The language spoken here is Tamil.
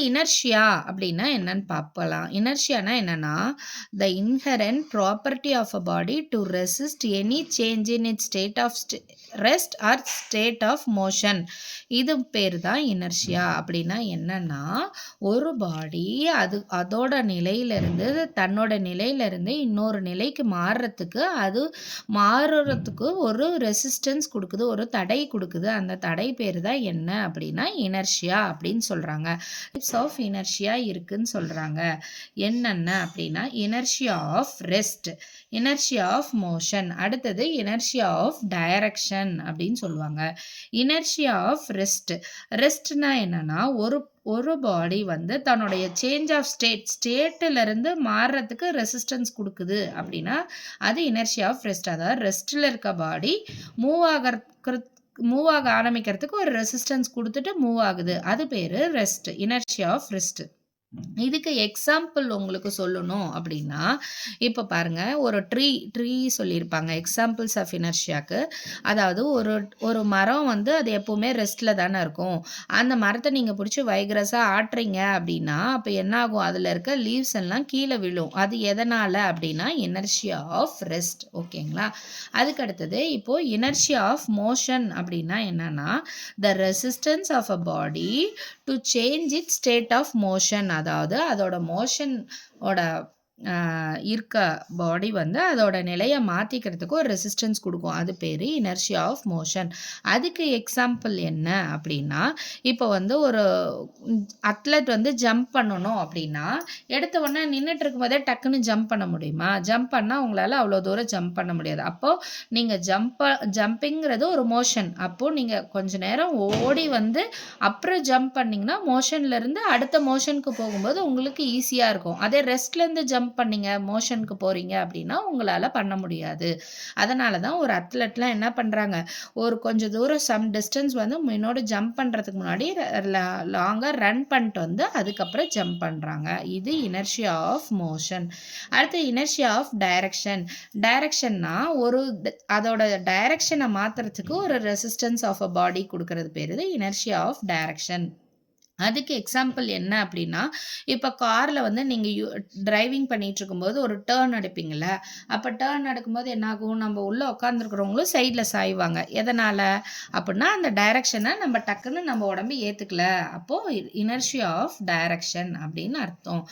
இனர்ஷியா அப்படின்னா என்னன்னு பார்க்கலாம். இனர்ஷியானா என்னன்னா, the inherent property of a body to resist any change in its state of rest or state of motion. இது பேர் தான் இனர்ஷியா. அப்படின்னா என்னன்னா, ஒரு பாடி அதோட நிலையிலிருந்து தன்னோட நிலையிலிருந்து இன்னொரு நிலைக்கு மாறுறதுக்கு ஒரு ரெசிஸ்டன்ஸ் கொடுக்குது, ஒரு தடை கொடுக்குது. அந்த தடை பேர் தான் என்ன அப்படின்னா இனர்ஷியா அப்படின்னு சொல்றாங்க. டைப்ஸ் ஆஃப் இனர்ஷியா இருக்குன்னு சொல்றாங்க. என்னென்ன அப்படின்னா inertia of rest, inertia of motion, அடுத்தது இனர்ஷியா ஆஃப் டைரக்ஷன் அப்படின்னு சொல்லுவாங்க. இனர்ஷியா ஆஃப் ரெஸ்ட், ரெஸ்ட்னா என்னன்னா ஒரு பாடி தன்னுடைய சேஞ்ச் ஆஃப் ஸ்டேட்டில் இருந்து மாறுறதுக்கு ரெசிஸ்டன்ஸ் கொடுக்குது அப்படின்னா அது இனர்ஷியா ஆஃப் ரெஸ்ட். அதாவது ரெஸ்ட்டில் இருக்க பாடி மூவ் ஆக ஆரம்பிக்கிறதுக்கு ஒரு ரெசிஸ்டன்ஸ் கொடுத்துட்டு மூவ் ஆகுது, அது பேர் ரெஸ்ட், இனர்ஷியா ஆஃப் ரெஸ்ட். இதுக்கு எக்ஸாம்பிள் உங்களுக்கு சொல்லணும் அப்படின்னா, இப்போ பாருங்க, ஒரு ட்ரீ சொல்லியிருப்பாங்க எக்ஸாம்பிள்ஸ் ஆஃப் இனர்ஷியாக்கு. அதாவது ஒரு மரம் அது எப்பவுமே ரெஸ்ட்ல தானே இருக்கும். அந்த மரத்தை நீங்க பிடிச்சி வைக்ரஸா ஆட்டுறீங்க அப்படின்னா அப்போ என்ன ஆகும், அதில் இருக்க லீவ்ஸ் எல்லாம் கீழே விழும். அது எதனால அப்படின்னா இனர்ஷியா ஆஃப் ரெஸ்ட். ஓகேங்களா? அதுக்கு அடுத்தது இப்போ இனர்ஷியா ஆஃப் மோஷன் அப்படின்னா என்னன்னா, the resistance of a body to change it state of motion. அதாவது அதோட மோஷன் ஓட இருக்க பாடி அதோட நிலையை மாற்றிக்கிறதுக்கு ஒரு ரெசிஸ்டன்ஸ் கொடுக்கும். அது பேர் இனர்ஷியா ஆஃப் மோஷன். அதுக்கு எக்ஸாம்பிள் என்ன அப்படின்னா, இப்போ ஒரு அத்லட் ஜம்ப் பண்ணணும் அப்படின்னா எடுத்த உடனே நின்றுட்டு இருக்கும்போதே டக்குன்னு ஜம்ப் பண்ண முடியுமா? ஜம்ப் பண்ணால் உங்களால் அவ்வளோ தூரம் ஜம்ப் பண்ண முடியாது. அப்போது நீங்கள் ஜம்பிங்கிறது ஒரு மோஷன். அப்போது நீங்கள் கொஞ்ச நேரம் ஓடி அப்புறம் ஜம்ப் பண்ணிங்கன்னா மோஷன்லேருந்து அடுத்த மோஷனுக்கு போகும்போது உங்களுக்கு ஈஸியாக இருக்கும். அதே ரெஸ்ட்லேருந்து ஜம்ப் பண்ணீங்க மோஷனுக்கு போகிறீங்க அப்படின்னா உங்களால் பண்ண முடியாது. அதனால தான் ஒரு அத்லெட்லாம் என்ன பண்ணுறாங்க, ஒரு கொஞ்சம் தூரம் சம் டிஸ்டன்ஸ் முன்னோட ஜம்ப் பண்ணுறதுக்கு முன்னாடி லாங்காக ரன் பண்ணிட்டு அதுக்கப்புறம் ஜம்ப் பண்ணுறாங்க. இது இனர்ஷியா ஆஃப் மோஷன். அடுத்து இனர்ஷியா ஆஃப் டைரக்ஷன். டைரக்ஷன்னா அதோட டைரக்ஷனை மாற்றுறதுக்கு ஒரு ரெசிஸ்டன்ஸ் ஆஃப் அ பாடி கொடுக்கறது பேர் இனர்ஷியா ஆஃப் டைரக்ஷன். அதுக்கு எக்ஸாம்பிள் என்ன அப்படின்னா, இப்போ காரில் நீங்கள் டிரைவிங் பண்ணிட்டு இருக்கும்போது ஒரு டேர்ன் எடுப்பீங்கள்ல, அப்போ டேர்ன் எடுக்கும்போது என்னாகும், நம்ம உள்ளே உட்காந்துருக்கிறவங்களும் சைடில் சாய்வாங்க. எதனால் அப்படின்னா அந்த டைரக்ஷனை நம்ம டக்குன்னு நம்ம உடம்பு ஏற்றுக்கல. அப்போது இனர்ஷியா ஆஃப் டைரக்ஷன் அப்படின்னு அர்த்தம்.